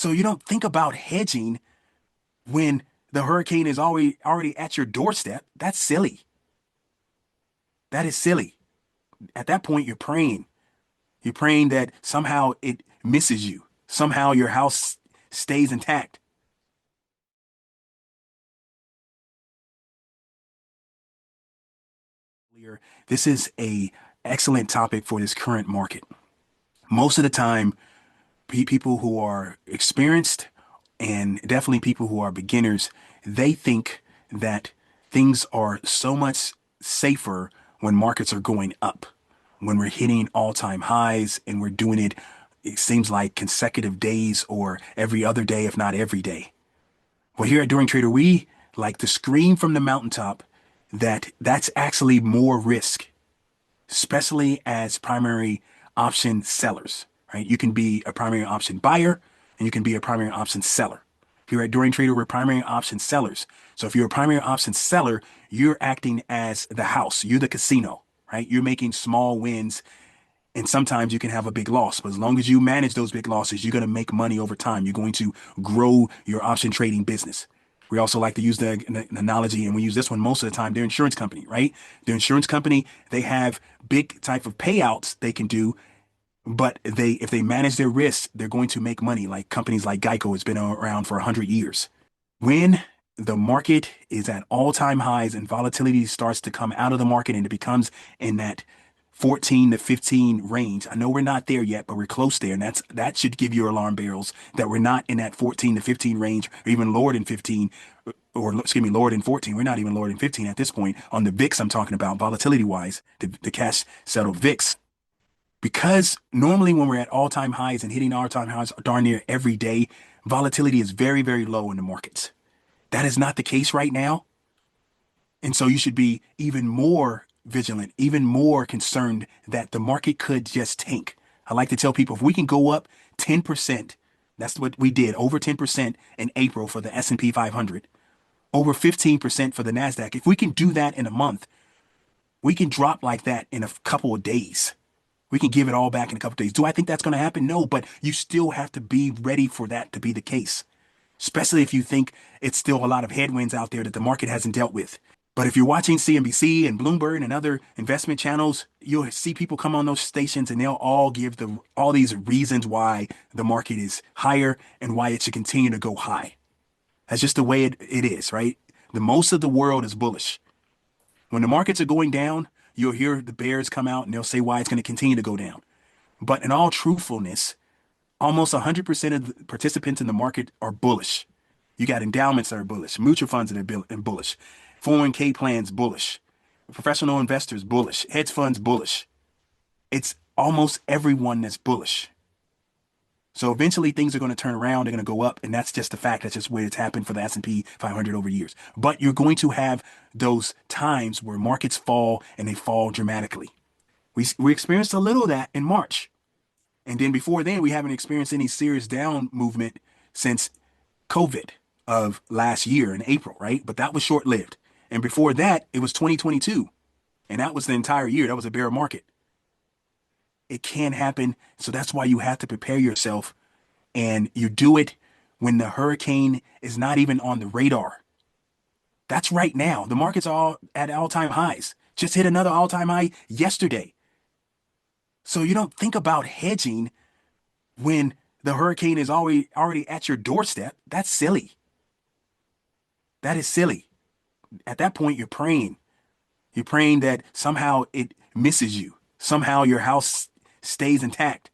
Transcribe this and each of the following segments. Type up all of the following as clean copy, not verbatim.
So you don't think about hedging when the hurricane is already at your doorstep. That's silly. That is silly. At that point, you're praying. You're praying that somehow it misses you. Somehow your house stays intact. This is a excellent topic for this current market. Most of the time, people who are experienced and definitely people who are beginners, they think that things are so much safer when markets are going up, when we're hitting all-time highs and we're doing it, it seems like consecutive days or every other day, if not every day. Well, here at Dorian Trader, we like to scream from the mountaintop that that's actually more risk, especially as primary option sellers, right? You can be a primary option buyer and you can be a primary option seller. Here at Dorian Trader, we're primary option sellers. So if you're a primary option seller, you're acting as the house, you're the casino, right? You're making small wins and sometimes you can have a big loss. But as long as you manage those big losses, you're going to make money over time. You're going to grow your option trading business. We also like to use the analogy, and we use this one most of the time. Their insurance company, right? Their insurance company, they have big type of payouts they can do, but if they manage their risks, they're going to make money. Like companies like Geico has been around for 100 years. When the market is at all-time highs and volatility starts to come out of the market and it becomes in that 14 to 15 range. I know we're not there yet, but we're close there. And that should give you alarm bells that we're not in that 14 to 15 range or even lower than 15 or excuse me, lower than 14. We're not even lower than 15 at this point on the VIX I'm talking about volatility wise, the cash settled VIX. Because normally when we're at all-time highs and hitting all-time highs darn near every day, volatility is very, very low in the markets. That is not the case right now. And so you should be even more vigilant, even more concerned that the market could just tank. I like to tell people if we can go up 10%, that's what we did, over 10% in April for the S&P 500, over 15% for the Nasdaq. If we can do that in a month, we can drop like that in a couple of days. We can give it all back in a couple of days. Do I think that's going to happen? No, but you still have to be ready for that to be the case, especially if you think it's still a lot of headwinds out there that the market hasn't dealt with. But if you're watching CNBC and Bloomberg and other investment channels, you'll see people come on those stations and they'll all give all these reasons why the market is higher and why it should continue to go high. That's just the way it is, right? The most of the world is bullish. When the markets are going down, you'll hear the bears come out and they'll say why it's going to continue to go down. But in all truthfulness, almost 100% of the participants in the market are bullish. You got endowments that are bullish, mutual funds that are bullish, 401k plans bullish, professional investors bullish, hedge funds bullish. It's almost everyone that's bullish. So eventually things are going to turn around, they're going to go up, and that's just the fact. That's just where it's happened for the S&P 500 over years. But you're going to have those times where markets fall and they fall dramatically. We experienced a little of that in March. And then before then, we haven't experienced any serious down movement since COVID of last year in April, right? But that was short lived. And before that, it was 2022. And that was the entire year. That was a bear market. It can happen. So that's why you have to prepare yourself. And you do it when the hurricane is not even on the radar. That's right now. The market's all at all-time highs. Just hit another all-time high yesterday. So you don't think about hedging when the hurricane is already at your doorstep. That's silly. That is silly. At that point, you're praying. You're praying that somehow it misses you. Somehow your house stays intact.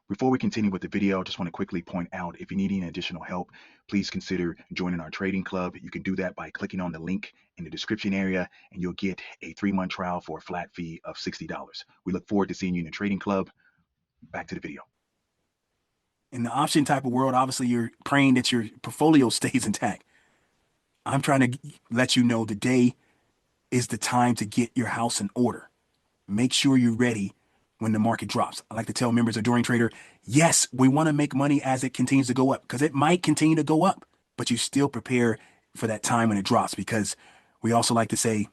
Before we continue with the video, I just want to quickly point out, if you need any additional help, please consider joining our trading club. You can do that by clicking on the link in the description area, and you'll get a 3-month trial for a flat fee of $60. We look forward to seeing you in the trading club. Back to the video. In the option type of world, obviously, you're praying that your portfolio stays intact. I'm trying to let you know today is the time to get your house in order. Make sure you're ready when the market drops. I like to tell members of Dorian Trader, yes, we want to make money as it continues to go up because it might continue to go up, but you still prepare for that time when it drops, because we also like to say,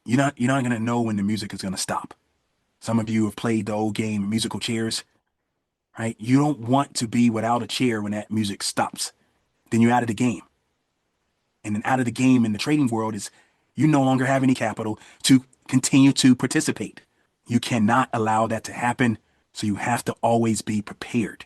you're not going to know when the music is going to stop. Some of you have played the old game, musical chairs, right? You don't want to be without a chair when that music stops. Then you're out of the game. And then out of the game in the trading world is you no longer have any capital to continue to participate. You cannot allow that to happen. So you have to always be prepared.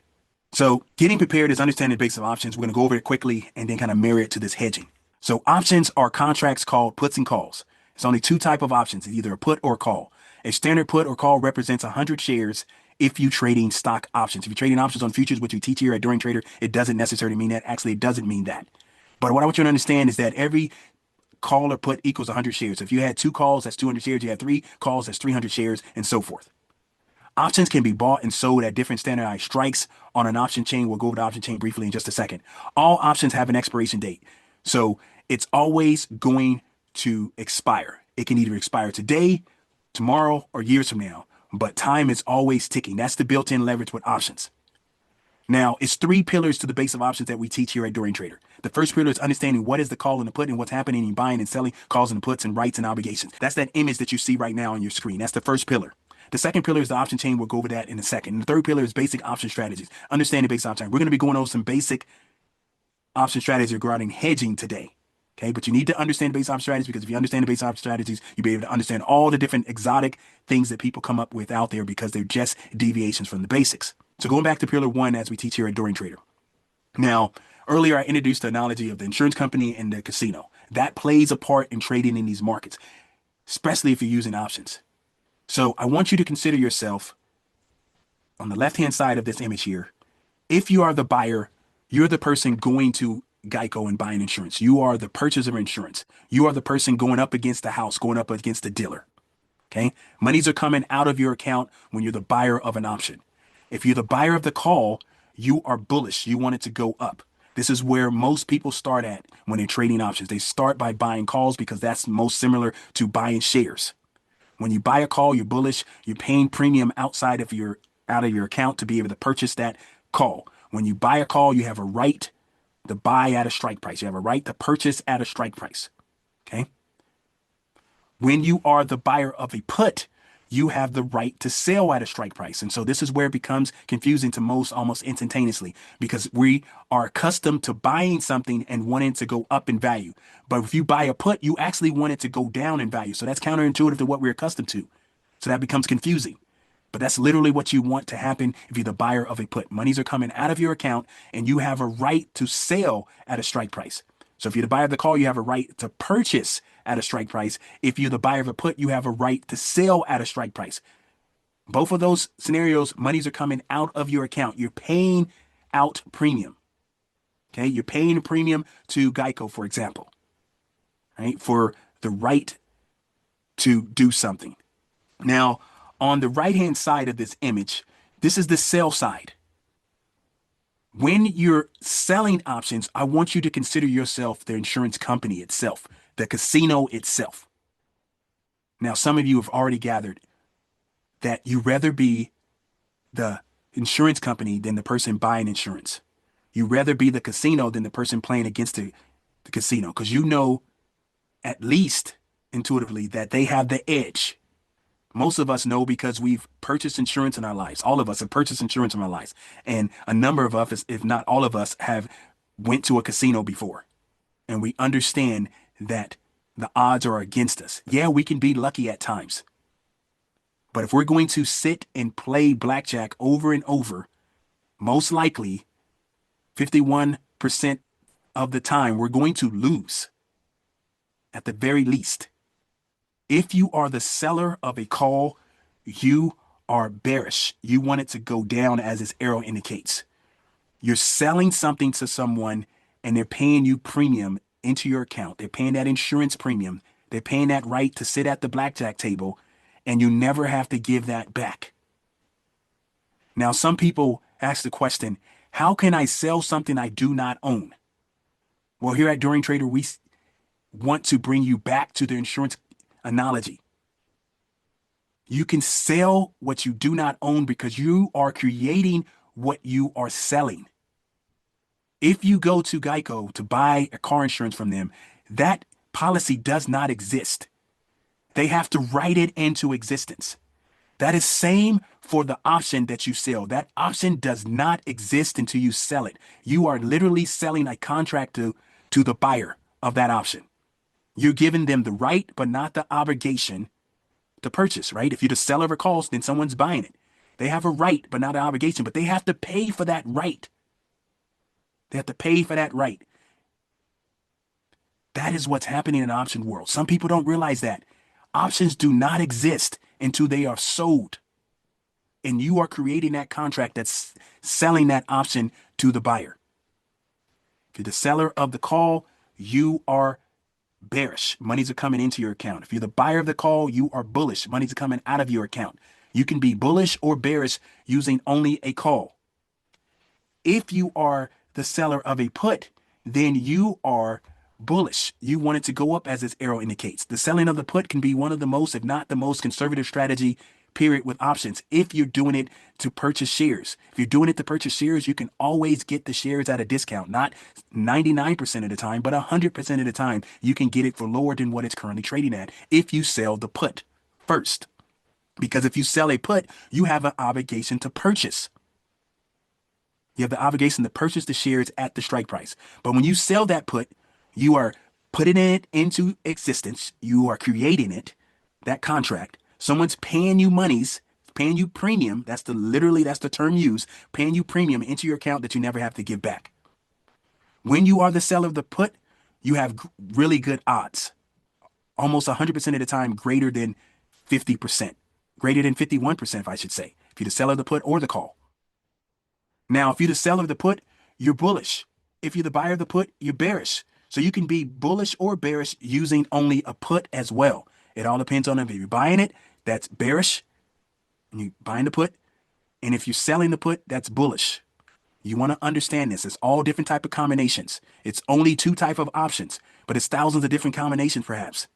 So getting prepared is understanding the basics of options. We're going to go over it quickly and then kind of mirror it to this hedging. So options are contracts called puts and calls. It's only two type of options, either a put or a call. A standard put or call represents 100 shares if you're trading stock options. If you're trading options on futures, which we teach here at Dorian Trader, it doesn't necessarily mean that. Actually, it doesn't mean that. But what I want you to understand is that every call or put equals 100 shares. If you had two calls, that's 200 shares. You have three calls, that's 300 shares, and so forth. Options can be bought and sold at different standardized strikes on an option chain. We'll go over the option chain briefly in just a second. All options have an expiration date. So it's always going to expire. It can either expire today, tomorrow, or years from now. But time is always ticking. That's the built-in leverage with options. Now, it's three pillars to the base of options that we teach here at Dorian Trader. The first pillar is understanding what is the call and the put and what's happening in buying and selling calls and puts and rights and obligations. That's that image that you see right now on your screen. That's the first pillar. The second pillar is the option chain. We'll go over that in a second. And the third pillar is basic option strategies. Understanding basic option. We're going to be going over some basic option strategies regarding hedging today. Okay, but you need to understand the basic option strategies because if you understand the basic option strategies, you'll be able to understand all the different exotic things that people come up with out there because they're just deviations from the basics. So going back to pillar one, as we teach here at Dorian Trader. Now, earlier I introduced the analogy of the insurance company and the casino. That plays a part in trading in these markets, especially if you're using options. So I want you to consider yourself on the left-hand side of this image here. If you are the buyer, you're the person going to Geico and buying insurance. You are the purchaser of insurance. You are the person going up against the house, going up against the dealer. Okay? Monies are coming out of your account when you're the buyer of an option. If you're the buyer of the call, you are bullish. You want it to go up. This is where most people start at when they're trading options. They start by buying calls because that's most similar to buying shares. When you buy a call, you're bullish. You're paying premium out of your account to be able to purchase that call. When you buy a call, you have a right to buy at a strike price. You have a right to purchase at a strike price. Okay? When you are the buyer of a put, you have the right to sell at a strike price. And so this is where it becomes confusing to most almost instantaneously because we are accustomed to buying something and wanting to go up in value. But if you buy a put, you actually want it to go down in value. So that's counterintuitive to what we're accustomed to. So that becomes confusing. But that's literally what you want to happen if you're the buyer of a put. Monies are coming out of your account and you have a right to sell at a strike price. So if you're the buyer of the call, you have a right to purchase at a strike price. If you're the buyer of a put, you have a right to sell at a strike price. Both of those scenarios, monies are coming out of your account. You're paying out premium. Okay, you're paying a premium to Geico, for example, right, for the right to do something. Now, on the right-hand side of this image, this is the sell side. When you're selling options, I want you to consider yourself the insurance company itself, the casino itself. Now, some of you have already gathered that you rather be the insurance company than the person buying insurance. You rather be the casino than the person playing against the casino because you know at least intuitively that they have the edge. Most of us know because we've purchased insurance in our lives. All of us have purchased insurance in our lives. And a number of us, if not all of us, have went to a casino before. And we understand that the odds are against us. Yeah, we can be lucky at times. But if we're going to sit and play blackjack over and over, most likely 51% of the time, we're going to lose at the very least. If you are the seller of a call, you are bearish. You want it to go down as this arrow indicates. You're selling something to someone and they're paying you premium into your account. They're paying that insurance premium. They're paying that right to sit at the blackjack table and you never have to give that back. Now, some people ask the question, how can I sell something I do not own? Well, here at Dorian Trader, we want to bring you back to the insurance analogy. You can sell what you do not own because you are creating what you are selling. If you go to Geico to buy a car insurance from them, that policy does not exist. They have to write it into existence. That is same for the option that you sell. That option does not exist until you sell it. You are literally selling a contract to the buyer of that option. You're giving them the right, but not the obligation to purchase, right? If you're the seller of a call, then someone's buying it. They have a right, but not an obligation, but they have to pay for that right. They have to pay for that right. That is what's happening in the option world. Some people don't realize that. Options do not exist until they are sold. And you are creating that contract that's selling that option to the buyer. If you're the seller of the call, you are bearish. Monies are coming into your account. If you're the buyer of the call, you are bullish. Monies are coming out of your account. You can be bullish or bearish using only a call. If you are the seller of a put, then you are bullish. You want it to go up as this arrow indicates. The selling of the put can be one of the most, if not the most conservative strategy, period, with options. If you're doing it to purchase shares, if you're doing it to purchase shares, you can always get the shares at a discount, not 99% of the time, but 100% of the time, you can get it for lower than what it's currently trading at if you sell the put first. Because if you sell a put, you have an obligation to purchase. You have the obligation to purchase the shares at the strike price. But when you sell that put, you are putting it into existence. You are creating it, that contract. Someone's paying you monies, paying you premium. That's the term used, paying you premium into your account that you never have to give back. When you are the seller of the put, you have really good odds. Almost 100% of the time, greater than 50%, greater than 51%, if I should say, if you're the seller of the put or the call. Now, if you're the seller of the put, you're bullish. If you're the buyer of the put, you're bearish. So you can be bullish or bearish using only a put as well. It all depends on if you're buying it, that's bearish, and you're buying the put. And if you're selling the put, that's bullish. You want to understand this. It's all different type of combinations. It's only two type of options, but it's thousands of different combinations perhaps.